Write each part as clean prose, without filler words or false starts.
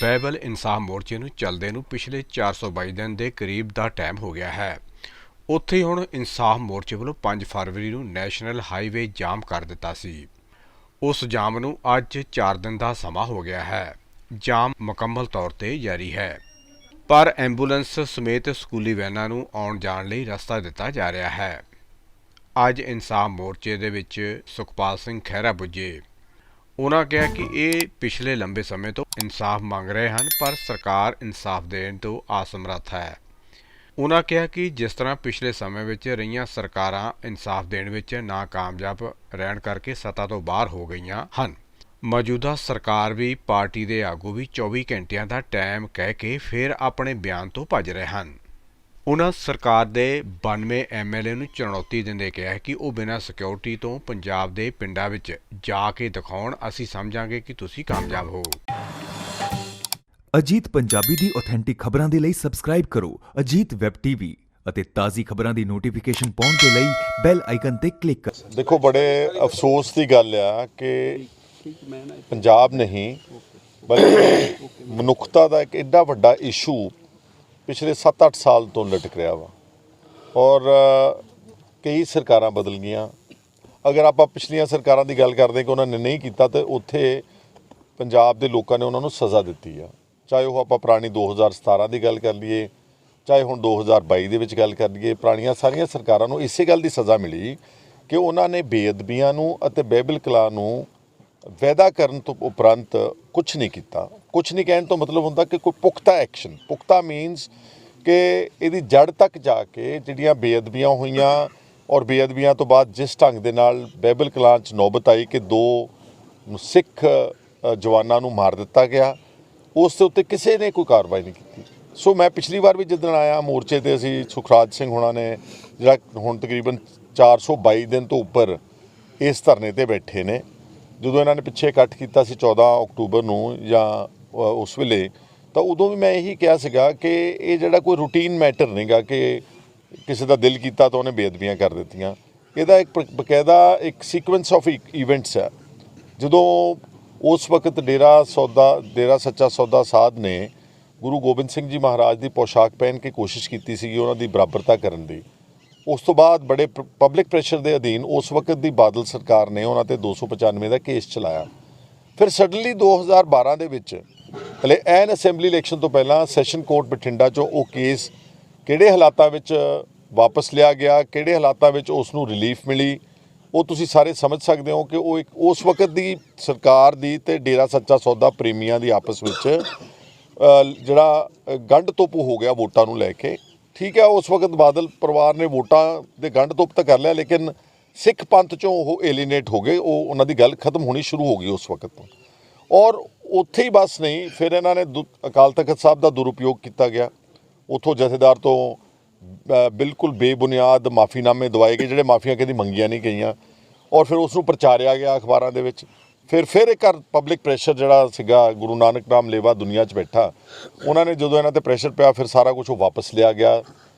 ਬਹਿਬਲ ਇਨਸਾਫ ਮੋਰਚੇ ਨੂੰ ਚੱਲਦੇ ਨੂੰ ਪਿਛਲੇ 422 ਦਿਨ ਦੇ ਕਰੀਬ ਦਾ ਟਾਈਮ ਹੋ ਗਿਆ ਹੈ। ਉੱਥੇ ਹੁਣ ਇਨਸਾਫ ਮੋਰਚੇ ਵੱਲੋਂ 5 ਫਰਵਰੀ ਨੂੰ ਨੈਸ਼ਨਲ ਹਾਈਵੇ ਜਾਮ ਕਰ ਦਿੱਤਾ ਸੀ। ਉਸ ਜਾਮ ਨੂੰ ਅੱਜ 4 ਦਿਨ ਦਾ ਸਮਾਂ ਹੋ ਗਿਆ ਹੈ। ਜਾਮ ਮੁਕੰਮਲ ਤੌਰ ਤੇ ਜਾਰੀ ਹੈ, ਪਰ ਐਂਬੂਲੈਂਸ ਸਮੇਤ ਸਕੂਲੀ ਵੈਨਾਂ ਨੂੰ ਆਉਣ ਜਾਣ ਲਈ ਰਸਤਾ ਦਿੱਤਾ ਜਾ ਰਿਹਾ ਹੈ। ਅੱਜ ਇਨਸਾਫ ਮੋਰਚੇ ਦੇ ਵਿੱਚ ਸੁਖਪਾਲ ਸਿੰਘ ਖਹਿਰਾ ਪੁੱਜੇ। ਉਹਨਾਂ ਕਿਹਾ ਕਿ ਇਹ ਪਿਛਲੇ ਲੰਬੇ ਸਮੇਂ ਤੋਂ ਇਨਸਾਫ ਮੰਗ ਰਹੇ ਹਨ, ਪਰ ਸਰਕਾਰ ਇਨਸਾਫ ਦੇਣ ਤੋਂ ਅਸਮਰੱਥ ਹੈ। ਉਹਨਾਂ ਕਿਹਾ ਕਿ ਜਿਸ ਤਰ੍ਹਾਂ ਪਿਛਲੇ ਸਮੇਂ ਵਿੱਚ ਰਹੀਆਂ ਸਰਕਾਰਾਂ ਇਨਸਾਫ ਦੇਣ ਵਿੱਚ ਨਾਕਾਮਯਾਬ ਰਹਿਣ ਕਰਕੇ ਸੱਤਾ ਤੋਂ ਬਾਹਰ ਹੋ ਗਈਆਂ ਹਨ, ਮੌਜੂਦਾ ਸਰਕਾਰ ਵੀ ਪਾਰਟੀ ਦੇ ਆਗੂ ਵੀ 24 ਘੰਟਿਆਂ ਦਾ ਟਾਈਮ ਕਹਿ ਕੇ ਫਿਰ ਆਪਣੇ ਬਿਆਨ ਤੋਂ ਭੱਜ ਰਹੇ ਹਨ। ਉਹਨਾਂ ਸਰਕਾਰ ਦੇ 92 MLA ਨੂੰ ਚੁਣੌਤੀ ਦਿੰਦੇ ਕਿਹਾ ਕਿ ਉਹ ਬਿਨਾਂ ਸਿਕਿਉਰਿਟੀ ਤੋਂ ਪੰਜਾਬ ਦੇ ਪਿੰਡਾਂ ਵਿੱਚ ਜਾ ਕੇ ਦਿਖਾਉਣ, ਅਸੀਂ ਸਮਝਾਂਗੇ ਕਿ ਤੁਸੀਂ ਕਾਮਯਾਬ ਹੋ। ਅਜੀਤ ਪੰਜਾਬੀ ਦੀ ਆਥੈਂਟਿਕ ਖਬਰਾਂ ਦੇ ਲਈ ਸਬਸਕ੍ਰਾਈਬ ਕਰੋ ਅਜੀਤ ਵੈਬ ਟੀਵੀ ਅਤੇ ਤਾਜ਼ੀ ਖਬਰਾਂ ਦੀ ਨੋਟੀਫਿਕੇਸ਼ਨ ਪਾਉਣ ਦੇ ਲਈ ਬੈਲ ਆਈਕਨ ਤੇ ਕਲਿੱਕ ਕਰੋ। ਦੇਖੋ, ਬੜੇ ਅਫਸੋਸ ਦੀ ਗੱਲ ਆ ਕਿ ਪੰਜਾਬ ਨਹੀਂ ਬਲਕਿ ਮਨੁੱਖਤਾ ਦਾ ਇੱਕ ਐਡਾ ਵੱਡਾ ਇਸ਼ੂ ਪਿਛਲੇ 7-8 ਸਾਲ ਤੋਂ ਲਟਕ ਰਿਹਾ ਵਾ ਔਰ ਕਈ ਸਰਕਾਰਾਂ ਬਦਲ ਗਈਆਂ। ਅਗਰ ਆਪਾਂ ਪਿਛਲੀਆਂ ਸਰਕਾਰਾਂ ਦੀ ਗੱਲ ਕਰਦੇ ਕਿ ਉਹਨਾਂ ਨੇ ਨਹੀਂ ਕੀਤਾ ਤੇ ਉੱਥੇ ਪੰਜਾਬ ਦੇ ਲੋਕਾਂ ਨੇ ਉਹਨਾਂ ਨੂੰ ਸਜ਼ਾ ਦਿੱਤੀ ਆ, ਚਾਹੇ ਉਹ ਆਪਾਂ ਪੁਰਾਣੀ 2017 ਦੀ ਗੱਲ ਕਰ ਲਈਏ, ਚਾਹੇ ਹੁਣ 2022 ਦੇ ਵਿੱਚ ਗੱਲ ਕਰ ਲਈਏ। ਪੁਰਾਣੀਆਂ ਸਾਰੀਆਂ ਸਰਕਾਰਾਂ ਨੂੰ ਇਸੇ ਗੱਲ ਦੀ ਸਜ਼ਾ ਮਿਲੀ ਕਿ ਉਹਨਾਂ ਨੇ ਬੇਅਦਬੀਆਂ ਨੂੰ ਅਤੇ ਬਹਿਬਲ ਕਲਾਂ ਨੂੰ ਵਾਅਦਾ ਕਰਨ ਤੋਂ ਉਪਰੰਤ ਕੁਛ ਨਹੀਂ ਕੀਤਾ। ਕੁਛ ਨਹੀਂ ਕਹਿਣ ਤੋਂ ਮਤਲਬ ਹੁੰਦਾ ਕਿ ਕੋਈ ਪੁਖਤਾ ਐਕਸ਼ਨ, ਪੁਖਤਾ ਮੀਨਸ ਕਿ ਇਹਦੀ ਜੜ ਤੱਕ ਜਾ ਕੇ ਜਿਹੜੀਆਂ ਬੇਅਦਬੀਆਂ ਹੋਈਆਂ ਔਰ ਬੇਅਦਬੀਆਂ ਤੋਂ ਬਾਅਦ ਜਿਸ ਢੰਗ ਦੇ ਨਾਲ ਬਹਿਬਲ ਕਲਾਂ 'ਚ ਨੌਬਤ ਆਈ ਕਿ 2 ਸਿੱਖ ਜਵਾਨਾਂ ਨੂੰ ਮਾਰ ਦਿੱਤਾ ਗਿਆ, ਉਸ ਦੇ ਉੱਤੇ ਕਿਸੇ ਨੇ ਕੋਈ ਕਾਰਵਾਈ ਨਹੀਂ ਕੀਤੀ। ਸੋ ਮੈਂ ਪਿਛਲੀ ਵਾਰ ਵੀ ਜਿੱਦਣ ਆਇਆ ਮੋਰਚੇ 'ਤੇ, ਅਸੀਂ ਸੁਖਰਾਜ ਸਿੰਘ ਹੋਣਾ ਨੇ ਜਿਹੜਾ ਹੁਣ ਤਕਰੀਬਨ 422 ਦਿਨ ਤੋਂ ਉੱਪਰ ਇਸ ਧਰਨੇ 'ਤੇ ਬੈਠੇ ਨੇ। ਜਦੋਂ ਇਹਨਾਂ ਨੇ ਪਿੱਛੇ ਇਕੱਠ ਕੀਤਾ ਸੀ 14 ਅਕਤੂਬਰ ਨੂੰ ਜਾਂ ਉਸ ਵੇਲੇ, ਤਾਂ ਉਦੋਂ ਵੀ ਮੈਂ ਇਹੀ ਕਿਹਾ ਸੀਗਾ ਕਿ ਇਹ ਜਿਹੜਾ ਕੋਈ ਰੂਟੀਨ ਮੈਟਰ ਨਹੀਂਗਾ ਕਿ ਕਿਸੇ ਦਾ ਦਿਲ ਕੀਤਾ ਤਾਂ ਉਹਨੇ ਬੇਅਦਬੀਆਂ ਕਰ ਦਿੱਤੀਆਂ। ਇਹਦਾ ਇੱਕ ਬਕਾਇਦਾ ਇੱਕ ਸੀਕੁਐਂਸ ਆਫ ਇਵੈਂਟਸ ਹੈ। ਜਦੋਂ ਉਸ ਵਕਤ ਡੇਰਾ ਸੱਚਾ ਸੌਦਾ ਸਾਧ ਨੇ ਗੁਰੂ ਗੋਬਿੰਦ ਸਿੰਘ ਜੀ ਮਹਾਰਾਜ ਦੀ ਪੋਸ਼ਾਕ ਪਹਿਨ ਕੇ ਕੋਸ਼ਿਸ਼ ਕੀਤੀ ਸੀਗੀ ਉਹਨਾਂ ਦੀ ਬਰਾਬਰਤਾ ਕਰਨ ਦੀ, ਉਸ ਤੋਂ ਬਾਅਦ ਬੜੇ ਪਬਲਿਕ ਪ੍ਰੈਸ਼ਰ ਦੇ ਅਧੀਨ ਉਸ ਵਕਤ ਦੀ ਬਾਦਲ ਸਰਕਾਰ ਨੇ ਉਹਨਾਂ 'ਤੇ 295 ਦਾ ਕੇਸ ਚਲਾਇਆ। ਫਿਰ ਸਡਨਲੀ 2012 ਦੇ ਵਿੱਚ ਹਲੇ ਐਨ ਅਸੈਂਬਲੀ ਇਲੈਕਸ਼ਨ ਤੋਂ ਪਹਿਲਾਂ ਸੈਸ਼ਨ ਕੋਰਟ ਬਠਿੰਡਾ 'ਚੋਂ ਉਹ ਕੇਸ ਕਿਹੜੇ ਹਾਲਾਤਾਂ ਵਿੱਚ ਵਾਪਸ ਲਿਆ ਗਿਆ, ਕਿਹੜੇ ਹਾਲਾਤਾਂ ਵਿੱਚ ਉਸ ਨੂੰ ਰਿਲੀਫ ਮਿਲੀ, ਉਹ ਤੁਸੀਂ ਸਾਰੇ ਸਮਝ ਸਕਦੇ ਹੋ ਕਿ ਉਹ ਇੱਕ ਉਸ ਵਕਤ ਦੀ ਸਰਕਾਰ ਦੀ ਅਤੇ ਡੇਰਾ ਸੱਚਾ ਸੌਦਾ ਪ੍ਰੇਮੀਆਂ ਦੀ ਆਪਸ ਵਿੱਚ ਜਿਹੜਾ ਗੰਢ ਤੁੱਪ ਹੋ ਗਿਆ ਵੋਟਾਂ ਨੂੰ ਲੈ ਕੇ। ਠੀਕ ਹੈ, ਉਸ ਵਕਤ ਬਾਦਲ ਪਰਿਵਾਰ ਨੇ ਵੋਟਾਂ ਦੇ ਗੰਢ ਤੁੱਪ ਤਾਂ ਕਰ ਲਿਆ, ਲੇਕਿਨ ਸਿੱਖ ਪੰਥ 'ਚੋਂ ਉਹ ਏਲੀਨੇਟ ਹੋ ਗਏ, ਉਹ ਉਹਨਾਂ ਦੀ ਗੱਲ ਖਤਮ ਹੋਣੀ ਸ਼ੁਰੂ ਹੋ ਗਈ ਉਸ ਵਕਤ ਤੋਂ। ਔਰ ਉੱਥੇ ਹੀ ਬਸ ਨਹੀਂ, ਫਿਰ ਇਹਨਾਂ ਨੇ ਅਕਾਲ ਤਖਤ ਸਾਹਿਬ ਦਾ ਦੁਰਉਪਯੋਗ ਕੀਤਾ ਗਿਆ। ਉੱਥੋਂ ਜਥੇਦਾਰ ਤੋਂ ਬਿਲਕੁਲ ਬੇਬੁਨਿਆਦ ਮਾਫੀਨਾਮੇ ਦਵਾਏ ਗਏ ਜਿਹੜੇ ਮਾਫੀਆਂ ਕਦੀ ਮੰਗੀਆਂ ਨਹੀਂ ਗਈਆਂ, ਔਰ ਫਿਰ ਉਸ ਨੂੰ ਪ੍ਰਚਾਰਿਆ ਗਿਆ ਅਖਬਾਰਾਂ ਦੇ ਵਿੱਚ। ਫਿਰ ਇੱਕ ਪਬਲਿਕ ਪ੍ਰੈਸ਼ਰ ਜਿਹੜਾ ਸੀਗਾ, ਗੁਰੂ ਨਾਨਕ ਨਾਮ ਲੇਵਾ ਦੁਨੀਆ 'ਚ ਬੈਠਾ, ਉਹਨਾਂ ਨੇ ਜਦੋਂ ਇਹਨਾਂ 'ਤੇ ਪ੍ਰੈਸ਼ਰ ਪਿਆ ਫਿਰ ਸਾਰਾ ਕੁਝ ਉਹ ਵਾਪਸ ਲਿਆ ਗਿਆ।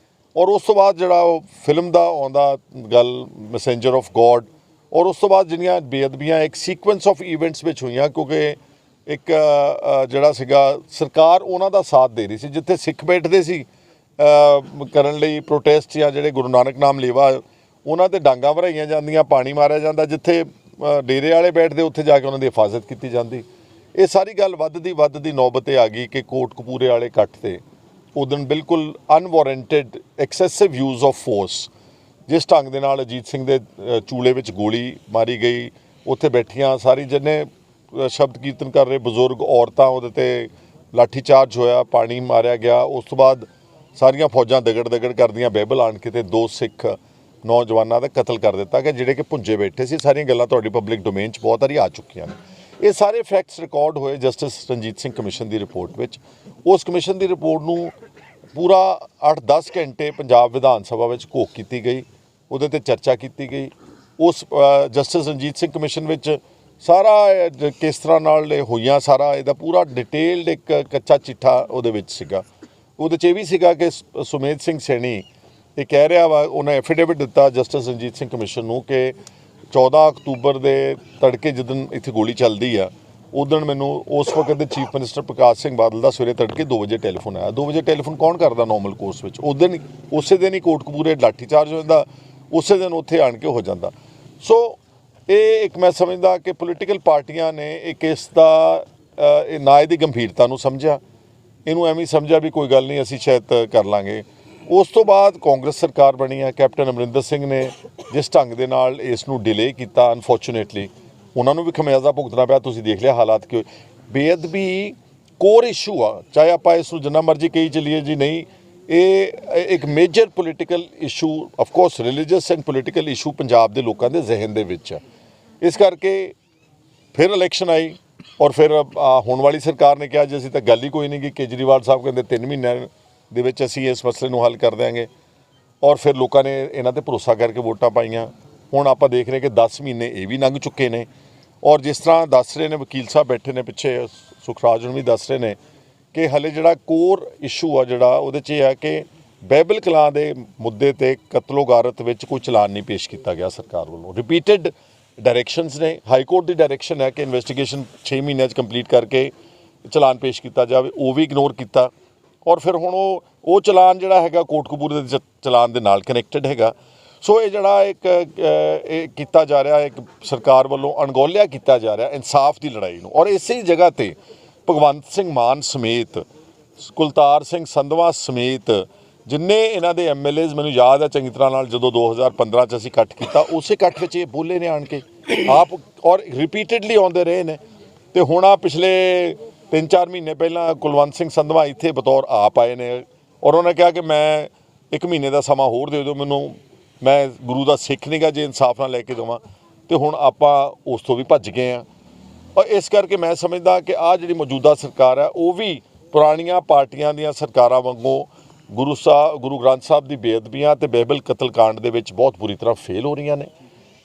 ਔਰ ਉਸ ਤੋਂ ਬਾਅਦ ਜਿਹੜਾ ਉਹ ਫਿਲਮ ਦਾ ਆਉਂਦਾ ਗੱਲ ਮੈਸੇਂਜਰ ਆਫ ਗੋਡ, ਔਰ ਉਸ ਤੋਂ ਬਾਅਦ ਜਿਹੜੀਆਂ ਬੇਅਦਬੀਆਂ ਇੱਕ ਸੀਕੁਐਂਸ ਆਫ ਇਵੈਂਟਸ ਵਿੱਚ ਹੋਈਆਂ, ਕਿਉਂਕਿ ਇੱਕ ਜਿਹੜਾ ਸੀਗਾ ਸਰਕਾਰ ਉਹਨਾਂ ਦਾ ਸਾਥ ਦੇ ਰਹੀ ਸੀ। ਜਿੱਥੇ ਸਿੱਖ ਬੈਠਦੇ ਸੀ ਕਰਨ ਲਈ ਪ੍ਰੋਟੈਸਟ ਜਾਂ ਜਿਹੜੇ ਗੁਰੂ ਨਾਨਕ ਨਾਮ ਲੇਵਾ, ਉਹਨਾਂ 'ਤੇ ਡਾਂਗਾਂ ਭਰਾਈਆਂ ਜਾਂਦੀਆਂ, ਪਾਣੀ ਮਾਰਿਆ ਜਾਂਦਾ। ਜਿੱਥੇ ਡੇਰੇ ਵਾਲੇ ਬੈਠਦੇ ਉੱਥੇ ਜਾ ਕੇ ਉਹਨਾਂ ਦੀ ਹਿਫਾਜ਼ਤ ਕੀਤੀ ਜਾਂਦੀ। ਇਹ ਸਾਰੀ ਗੱਲ ਵੱਧਦੀ ਨੌਬਤ 'ਤੇ ਆ ਗਈ ਕਿ ਕੋਟਕਪੂਰੇ ਵਾਲੇ ਇਕੱਠ 'ਤੇ ਉਦੋਂ ਬਿਲਕੁਲ ਅਨਵਾਰੰਟਡ ਐਕਸੈਸਿਵ ਯੂਜ਼ ਆਫ ਫੋਰਸ, ਜਿਸ ਢੰਗ ਦੇ ਨਾਲ ਅਜੀਤ ਸਿੰਘ ਦੇ ਚੂਲੇ ਵਿੱਚ ਗੋਲੀ ਮਾਰੀ ਗਈ, ਉੱਥੇ ਬੈਠੀਆਂ ਸਾਰੀ ਜਿੰਨੇ ਸ਼ਬਦ ਕੀਰਤਨ ਕਰ ਰਹੇ ਬਜ਼ੁਰਗ ਔਰਤਾਂ, ਉਹਦੇ 'ਤੇ ਲਾਠੀ ਚਾਰਜ ਹੋਇਆ, ਪਾਣੀ ਮਾਰਿਆ ਗਿਆ। ਉਸ ਤੋਂ ਬਾਅਦ ਸਾਰੀਆਂ ਫੌਜਾਂ ਦਗੜ ਕਰਦੀਆਂ ਬਹਿਬਲ ਆਣ ਕੇ ਤੇ 2 ਸਿੱਖ ਨੌਜਵਾਨਾਂ ਦਾ ਕਤਲ ਕਰ ਦਿੱਤਾ ਕਿ ਜਿਹੜੇ ਕਿ ਭੁੰਜੇ ਬੈਠੇ ਸੀ। ਸਾਰੀਆਂ ਗੱਲਾਂ ਤੁਹਾਡੀ ਪਬਲਿਕ ਡੋਮੇਨ 'ਚ ਬਹੁਤ ਵਾਰੀ ਆ ਚੁੱਕੀਆਂ ਨੇ। ਇਹ ਸਾਰੇ ਫੈਕਟਸ ਰਿਕਾਰਡ ਹੋਏ ਜਸਟਿਸ ਰਣਜੀਤ ਸਿੰਘ ਕਮਿਸ਼ਨ ਦੀ ਰਿਪੋਰਟ ਵਿੱਚ। ਉਸ ਕਮਿਸ਼ਨ ਦੀ ਰਿਪੋਰਟ ਨੂੰ ਪੂਰਾ 8-10 ਘੰਟੇ ਪੰਜਾਬ ਵਿਧਾਨ ਸਭਾ ਵਿੱਚ ਘੋਖ ਕੀਤੀ ਗਈ, ਉਹਦੇ 'ਤੇ ਚਰਚਾ ਕੀਤੀ ਗਈ। ਉਸ ਜਸਟਿਸ ਰਣਜੀਤ ਸਿੰਘ ਕਮਿਸ਼ਨ ਵਿੱਚ ਸਾਰਾ ਕਿਸ ਤਰ੍ਹਾਂ ਨਾਲ ਹੋਈਆਂ, ਸਾਰਾ ਇਹਦਾ ਪੂਰਾ ਡਿਟੇਲਡ ਇੱਕ ਕੱਚਾ ਚਿੱਠਾ ਉਹਦੇ ਵਿੱਚ ਸੀਗਾ। ਉਹਦੇ 'ਚ ਇਹ ਵੀ ਸੀਗਾ ਕਿ ਸੁਮੇਧ ਸਿੰਘ ਸੈਣੀ ਇਹ ਕਹਿ ਰਿਹਾ ਵਾ, ਉਹਨੇ ਐਫੀਡੇਵਿਟ ਦਿੱਤਾ ਜਸਟਿਸ ਰਣਜੀਤ ਸਿੰਘ ਕਮਿਸ਼ਨ ਨੂੰ ਕਿ 14 ਅਕਤੂਬਰ ਦੇ ਤੜਕੇ ਜਦੋਂ ਇੱਥੇ ਗੋਲੀ ਚੱਲਦੀ ਆ ਉਦੋਂ ਮੈਨੂੰ ਉਸ ਵਕਤ ਦੇ ਚੀਫ ਮਿਨਿਸਟਰ ਪ੍ਰਕਾਸ਼ ਸਿੰਘ ਬਾਦਲ ਦਾ ਸਵੇਰੇ ਤੜਕੇ 2 ਵਜੇ ਟੈਲੀਫੋਨ ਆਇਆ। 2 ਵਜੇ ਟੈਲੀਫੋਨ ਕੌਣ ਕਰਦਾ ਨਾਰਮਲ ਕੋਰਸ ਵਿੱਚ? ਉਸੇ ਦਿਨ ਹੀ ਕੋਟਕਪੂਰੇ ਲਾਠੀਚਾਰਜ ਹੋ ਜਾਂਦਾ, ਉਸੇ ਦਿਨ ਉੱਥੇ ਆਣ ਕੇ ਹੋ ਜਾਂਦਾ। ਸੋ ਇਹ ਇੱਕ ਮੈਂ ਸਮਝਦਾ ਕਿ ਪੋਲੀਟੀਕਲ ਪਾਰਟੀਆਂ ਨੇ ਇੱਕ ਇਸ ਦਾ ਇਹ ਨਾ ਇਹਦੀ ਗੰਭੀਰਤਾ ਨੂੰ ਸਮਝਿਆ, ਇਹਨੂੰ ਐਵੇਂ ਸਮਝਿਆ ਵੀ ਕੋਈ ਗੱਲ ਨਹੀਂ ਅਸੀਂ ਸ਼ਾਇਦ ਕਰ ਲਾਂਗੇ। ਉਸ ਤੋਂ ਬਾਅਦ ਕਾਂਗਰਸ ਸਰਕਾਰ ਬਣੀ ਹੈ, ਕੈਪਟਨ ਅਮਰਿੰਦਰ ਸਿੰਘ ਨੇ ਜਿਸ ਢੰਗ ਦੇ ਨਾਲ ਇਸ ਨੂੰ ਡਿਲੇ ਕੀਤਾ, ਅਨਫੋਰਚੂਨੇਟਲੀ ਉਹਨਾਂ ਨੂੰ ਵੀ ਖਮਿਆਜ਼ਾ ਭੁਗਤਣਾ ਪਿਆ। ਤੁਸੀਂ ਦੇਖ ਲਿਆ ਹਾਲਾਤ ਕਿ ਬੇਅਦਬੀ ਕੋਰ ਇਸ਼ੂ ਆ, ਚਾਹੇ ਆਪਾਂ ਇਸ ਨੂੰ ਜਿੰਨਾ ਮਰਜ਼ੀ ਕਹੀ ਚੱਲੀਏ ਜੀ, ਨਹੀਂ ਇਹ ਇੱਕ major political issue, of course religious and political issue Punjab ਦੇ ਲੋਕਾਂ ਦੇ ਜ਼ਿਹਨ ਦੇ ਵਿੱਚ ਆ। ਇਸ ਕਰਕੇ ਫਿਰ ਇਲੈਕਸ਼ਨ ਆਈ ਔਰ ਫਿਰ ਹੋਣ ਵਾਲੀ ਸਰਕਾਰ ਨੇ ਕਿਹਾ ਜੀ ਅਸੀਂ ਤਾਂ ਗੱਲ ਹੀ ਕੋਈ ਨਹੀਂ ਕਿ ਕੇਜਰੀਵਾਲ ਸਾਹਿਬ ਕਹਿੰਦੇ 3 ਮਹੀਨਿਆਂ ਦੇ ਵਿੱਚ ਅਸੀਂ ਇਸ ਮਸਲੇ ਨੂੰ ਹੱਲ ਕਰ ਦਿਆਂਗੇ, ਔਰ ਫਿਰ ਲੋਕਾਂ ਨੇ ਇਹਨਾਂ ਤੇ ਭਰੋਸਾ ਕਰਕੇ ਵੋਟਾਂ ਪਾਈਆਂ। ਹੁਣ ਆਪਾਂ ਦੇਖ ਰਹੇ ਕਿ 10 ਮਹੀਨੇ ਇਹ ਵੀ ਲੰਘ ਚੁੱਕੇ ਨੇ, ਔਰ ਜਿਸ ਤਰ੍ਹਾਂ ਦੱਸ ਰਹੇ ਨੇ ਵਕੀਲ ਸਾਹਿਬ ਬੈਠੇ ਨੇ ਪਿੱਛੇ, ਸੁਖਰਾਜ ਨੂੰ ਵੀ ਦੱਸ ਰਹੇ ਨੇ ਕਿ ਹਲੇ ਜਿਹੜਾ ਕੋਰ ਇਸ਼ੂ ਆ ਜਿਹੜਾ ਉਹਦੇ 'ਚ ਇਹ ਹੈ ਕਿ ਬਾਈਬਲ ਕਲਾਂ ਦੇ ਮੁੱਦੇ ਤੇ ਕਤਲੋ ਗਾਰਤ ਵਿੱਚ ਕੋਈ ਚਲਾਨ ਨਹੀਂ ਪੇਸ਼ ਕੀਤਾ ਗਿਆ ਸਰਕਾਰ ਵੱਲੋਂ। ਰਿਪੀਟਡ ਡਾਇਰੈਕਸ਼ਨਸ ਨੇ, ਹਾਈ ਕੋਰਟ ਦੀ ਡਾਇਰੈਕਸ਼ਨ ਹੈ ਕਿ ਇਨਵੈਸਟੀਗੇਸ਼ਨ 6 ਮਹੀਨਿਆਂ 'ਚ ਕੰਪਲੀਟ ਕਰਕੇ ਚਲਾਨ ਪੇਸ਼ ਕੀਤਾ ਜਾਵੇ, ਉਹ ਵੀ ਇਗਨੋਰ ਕੀਤਾ। ਔਰ ਫਿਰ ਹੁਣ ਉਹ ਚਲਾਨ ਜਿਹੜਾ ਹੈਗਾ ਕੋਟਕਪੂਰੇ ਦੇ ਚਲਾਨ ਦੇ ਨਾਲ ਕਨੈਕਟਡ ਹੈਗਾ। ਸੋ ਇਹ ਜਿਹੜਾ ਇੱਕ ਇਹ ਕੀਤਾ ਜਾ ਰਿਹਾ, ਇੱਕ ਸਰਕਾਰ ਵੱਲੋਂ ਅਣਗੌਲਿਆ ਕੀਤਾ ਜਾ ਰਿਹਾ ਇਨਸਾਫ ਦੀ ਲੜਾਈ ਨੂੰ। ਔਰ ਇਸੇ ਜਗ੍ਹਾ ਤੇ ਭਗਵੰਤ ਸਿੰਘ ਮਾਨ ਸਮੇਤ, ਕੁਲਤਾਰ ਸਿੰਘ ਸੰਧਵਾ ਸਮੇਤ ਜਿੰਨੇ ਇਹਨਾਂ ਦੇ ਐਮਐਲਏਜ਼, ਮੈਨੂੰ ਯਾਦ ਹੈ ਚੰਗੀ ਤਰ੍ਹਾਂ ਨਾਲ ਜਦੋਂ 2015 'ਚ ਅਸੀਂ ਇਕੱਠ ਕੀਤਾ, ਉਸੇ ਇਕੱਠ ਵਿੱਚ ਇਹ ਬੋਲੇ ਨੇ ਆਣ ਕੇ ਆਪ, ਔਰ ਰਿਪੀਟਡਲੀ ਆਉਂਦੇ ਰਹੇ ਨੇ। ਤੇ ਹੁਣ ਆ ਪਿਛਲੇ 3-4 ਮਹੀਨੇ ਪਹਿਲਾਂ ਕੁਲਵੰਤ ਸਿੰਘ ਸੰਧਵਾ ਇੱਥੇ ਬਤੌਰ ਆਪ ਆਏ ਨੇ, ਔਰ ਉਹਨਾਂ ਨੇ ਕਿਹਾ ਕਿ ਮੈਂ 1 ਮਹੀਨੇ ਦਾ ਸਮਾਂ ਹੋਰ ਦੇ ਦਿਓ ਮੈਨੂੰ, ਮੈਂ ਗੁਰੂ ਦਾ ਸਿੱਖ ਨਹੀਂਗਾ ਜੇ ਇਨਸਾਫ ਨਾਲ ਲੈ ਕੇ ਦੇਵਾਂ। ਤੇ ਹੁਣ ਆਪਾਂ ਉਸ ਤੋਂ ਵੀ ਭੱਜ ਗਏ ਹਾਂ। ਔਰ ਇਸ ਕਰਕੇ ਮੈਂ ਸਮਝਦਾ ਕਿ ਆਹ ਜਿਹੜੀ ਮੌਜੂਦਾ ਸਰਕਾਰ ਹੈ ਉਹ ਵੀ ਪੁਰਾਣੀਆਂ ਪਾਰਟੀਆਂ ਦੀਆਂ ਸਰਕਾਰਾਂ ਵਾਂਗੂ ਗੁਰੂ ਗ੍ਰੰਥ ਸਾਹਿਬ ਦੀ ਬੇਅਦਬੀਆਂ ਤੇ ਬਾਈਬਲ ਕਤਲकांड ਦੇ ਵਿੱਚ ਬਹੁਤ ਬੁਰੀ ਤਰ੍ਹਾਂ ਫੇਲ ਹੋ ਰਹੀਆਂ ਨੇ।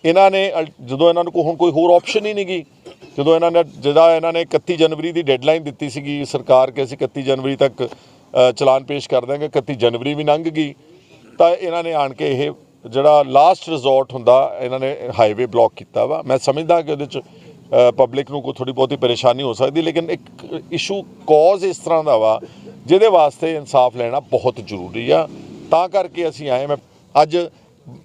ਇਹਨਾਂ ਨੇ ਜਦੋਂ ਇਹਨਾਂ ਨੂੰ ਹੁਣ ਕੋਈ ਹੋਰ ਆਪਸ਼ਨ ਹੀ ਨਹੀਂ ਗਈ, ਜਦੋਂ ਇਹਨਾਂ ਨੇ 31 ਜਨਵਰੀ ਦੀ ਡੈਡਲਾਈਨ ਦਿੱਤੀ ਸੀਗੀ ਸਰਕਾਰ ਕਿ ਅਸੀਂ 31 ਜਨਵਰੀ ਤੱਕ ਚਲਾਨ ਪੇਸ਼ ਕਰ ਦਾਂਗੇ, 31 ਜਨਵਰੀ ਵੀ ਲੰਘ ਗਈ, ਤਾਂ ਇਹਨਾਂ ਨੇ ਆਣ ਕੇ ਇਹ ਜਿਹੜਾ ਲਾਸਟ ਰਿਜ਼ੋਰਟ ਹੁੰਦਾ ਇਹਨਾਂ ਨੇ ਹਾਈਵੇ ਬਲੌਕ ਕੀਤਾ ਵਾ। ਮੈਂ ਸਮਝਦਾ ਕਿ ਉਹਦੇ 'ਚ ਪਬਲਿਕ ਨੂੰ ਕੋਈ ਥੋੜ੍ਹੀ ਬਹੁਤੀ ਪਰੇਸ਼ਾਨੀ ਹੋ ਸਕਦੀ, ਲੇਕਿਨ ਇੱਕ ਇਸ਼ੂ ਕੌਜ਼ ਇਸ ਤਰ੍ਹਾਂ ਦਾ ਵਾ ਜਿਹਦੇ ਵਾਸਤੇ ਇਨਸਾਫ ਲੈਣਾ ਬਹੁਤ ਜ਼ਰੂਰੀ ਆ। ਤਾਂ ਕਰਕੇ ਅਸੀਂ ਆਏ। ਮੈਂ ਅੱਜ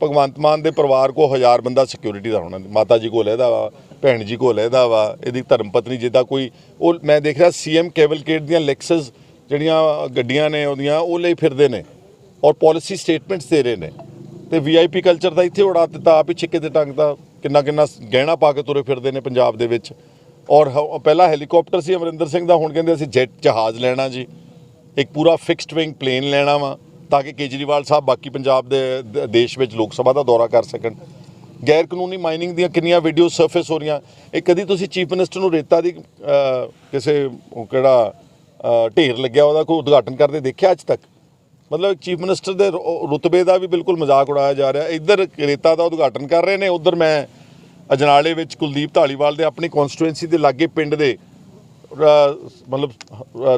ਭਗਵੰਤ ਮਾਨ ਦੇ ਪਰਿਵਾਰ ਕੋ 1000 ਬੰਦਾ ਸਿਕਿਉਰਿਟੀ ਦਾ ਹੋਣਾ, ਮਾਤਾ ਜੀ ਕੋਲ ਇਹਦਾ ਵਾ, ਭੈਣ ਜੀ ਕੋਲ ਇਹਦਾ ਵਾ, ਇਹਦੀ ਧਰਮ ਪਤਨੀ ਜਿੱਦਾਂ ਕੋਈ ਉਹ ਮੈਂ ਦੇਖ ਰਿਹਾ ਸੀਐਮ ਕੈਵਲਕੇਟ ਦੀਆਂ ਲੈਕਸਸ ਜਿਹੜੀਆਂ ਗੱਡੀਆਂ ਨੇ ਉਹਦੀਆਂ ਉਹ ਲਈ ਫਿਰਦੇ ਨੇ ਔਰ ਪਾਲਿਸੀ ਸਟੇਟਮੈਂਟਸ ਦੇ ਰਹੇ ਨੇ। ਤੇ ਵੀਆਈਪੀ ਕਲਚਰ ਦਾ ਇੱਥੇ ਉਡਾ ਦਿੱਤਾ, ਆਪ ਹੀ ਛਿੱਕੇ ਦੇ ਟੰਗ ਦਾ ਕਿੰਨਾ ਗਹਿਣਾ ਪਾ ਕੇ ਤੁਰੇ ਫਿਰਦੇ ਨੇ ਪੰਜਾਬ ਦੇ ਵਿੱਚ। ਔਰ ਪਹਿਲਾਂ ਹੈਲੀਕਾਪਟਰ ਸੀ ਅਮਰਿੰਦਰ ਸਿੰਘ ਦਾ, ਹੁਣ ਕਹਿੰਦੇ ਅਸੀਂ ਜੈਟ ਜਹਾਜ਼ ਲੈਣਾ ਜੀ, ਇੱਕ ਪੂਰਾ ਫਿਕਸਡ ਵਿੰਗ ਪਲੇਨ ਲੈਣਾ ਵਾ ਤਾਂ ਕਿ ਕੇਜਰੀਵਾਲ ਸਾਹਿਬ ਬਾਕੀ ਪੰਜਾਬ ਦੇ ਦੇਸ਼ ਵਿੱਚ ਲੋਕ ਸਭਾ ਦਾ ਦੌਰਾ ਕਰ ਸਕਣ। ਗੈਰ ਕਾਨੂੰਨੀ ਮਾਈਨਿੰਗ ਦੀਆਂ ਕਿੰਨੀਆਂ ਵੀਡੀਓ ਸਰਫੇਸ ਹੋ ਰਹੀਆਂ। ਇਹ ਕਦੀ ਤੁਸੀਂ ਚੀਫ ਮਿਨਿਸਟਰ ਨੂੰ ਰੇਤਾ ਦੀ ਕਿਸੇ ਕਿਹੜਾ ਢੇਰ ਲੱਗਿਆ ਉਹਦਾ ਕੋਈ ਉਦਘਾਟਨ ਕਰਦੇ ਦੇਖਿਆ ਅੱਜ ਤੱਕ? ਮਤਲਬ ਚੀਫ ਮਿਨਿਸਟਰ ਦੇ ਰੁਤਬੇ ਦਾ ਵੀ ਬਿਲਕੁਲ ਮਜ਼ਾਕ ਉਡਾਇਆ ਜਾ ਰਿਹਾ। ਇੱਧਰ ਰੇਤਾ ਦਾ ਉਦਘਾਟਨ ਕਰ ਰਹੇ ਨੇ, ਉੱਧਰ ਮੈਂ ਅਜਨਾਲੇ ਵਿੱਚ ਕੁਲਦੀਪ ਢਾਲੀਵਾਲ ਦੇ ਆਪਣੀ ਕੌਂਸਟੀਟੂਐਂਸੀ ਦੇ ਲਾਗੇ ਪਿੰਡ ਦੇ ਮਤਲਬ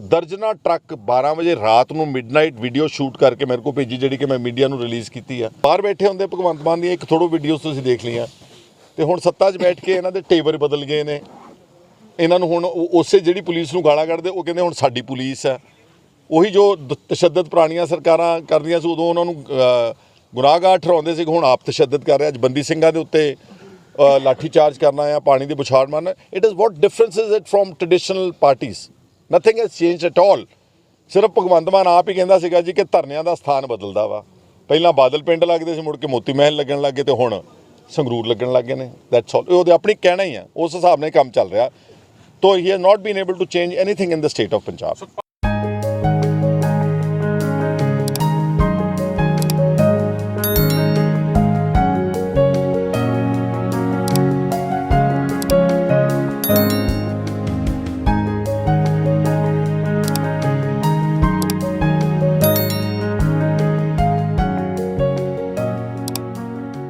ਦਰਜਨਾਂ ਟਰੱਕ 12 ਵਜੇ ਰਾਤ ਨੂੰ ਮਿਡਨਾਈਟ ਵੀਡੀਓ ਸ਼ੂਟ ਕਰਕੇ ਮੇਰੇ ਕੋਲ ਭੇਜੀ, ਜਿਹੜੀ ਕਿ ਮੈਂ ਮੀਡੀਆ ਨੂੰ ਰਿਲੀਜ਼ ਕੀਤੀ ਆ। ਬਾਹਰ ਬੈਠੇ ਹੁੰਦੇ ਭਗਵੰਤ ਮਾਨ ਦੀਆਂ ਇੱਕ ਥੋੜੋ ਵੀਡੀਓਜ਼ ਤੁਸੀਂ ਦੇਖ ਲਈਆਂ, ਤੇ ਹੁਣ ਸੱਤਾ 'ਚ ਬੈਠ ਕੇ ਇਹਨਾਂ ਦੇ ਟੇਬਰ ਬਦਲ ਗਏ ਨੇ। ਇਹਨਾਂ ਨੂੰ ਹੁਣ ਉਸੇ ਜਿਹੜੀ ਪੁਲਿਸ ਨੂੰ ਗਾਲਾਂ ਕੱਢਦੇ ਉਹ ਕਹਿੰਦੇ ਹੁਣ ਸਾਡੀ ਪੁਲਿਸ ਹੈ। ਉਹੀ ਜੋ ਤਸ਼ੱਦਦ ਪੁਰਾਣੀਆਂ ਸਰਕਾਰਾਂ ਕਰਦੀਆਂ ਸੀ ਉਦੋਂ ਉਹਨਾਂ ਨੂੰ ਗੁਨਾਹਗਾਰ ਠਹਿਰਾਉਂਦੇ ਸੀ, ਹੁਣ ਆਪ ਤਸ਼ੱਦਦ ਕਰ ਰਿਹਾ। ਅੱਜ ਬੰਦੀ ਸਿੰਘਾਂ ਦੇ ਉੱਤੇ ਲਾਠੀ ਚਾਰਜ ਕਰਨਾ ਆ, ਪਾਣੀ ਦੇ ਬੁਛਾੜ ਮਾਰਨਾ। It is what difference is it from traditional parties, nothing has changed at all. ਸਿਰਫ ਭਗਵੰਤ ਮਾਨ ਆਪ ਹੀ ਕਹਿੰਦਾ ਸੀਗਾ ਜੀ ਕਿ ਧਰਨਿਆਂ ਦਾ ਸਥਾਨ ਬਦਲਦਾ ਵਾ। ਪਹਿਲਾਂ ਬਾਦਲ ਪਿੰਡ ਲੱਗਦੇ ਸੀ, ਮੁੜ ਕੇ ਮੋਤੀ ਮਹਿਲ ਲੱਗਣ ਲੱਗੇ, ਤੇ ਹੁਣ ਸੰਗਰੂਰ ਲੱਗਣ ਲੱਗੇ ਨੇ। That's all. ਉਹਦੇ ਆਪਣੀ ਕਹਿਣਾ ਹੀ ਆ, ਉਸ ਹਿਸਾਬ ਨਾਲ ਕੰਮ ਚੱਲ ਰਿਹਾ। ਤੋ he has not been able to change anything in the state of Punjab.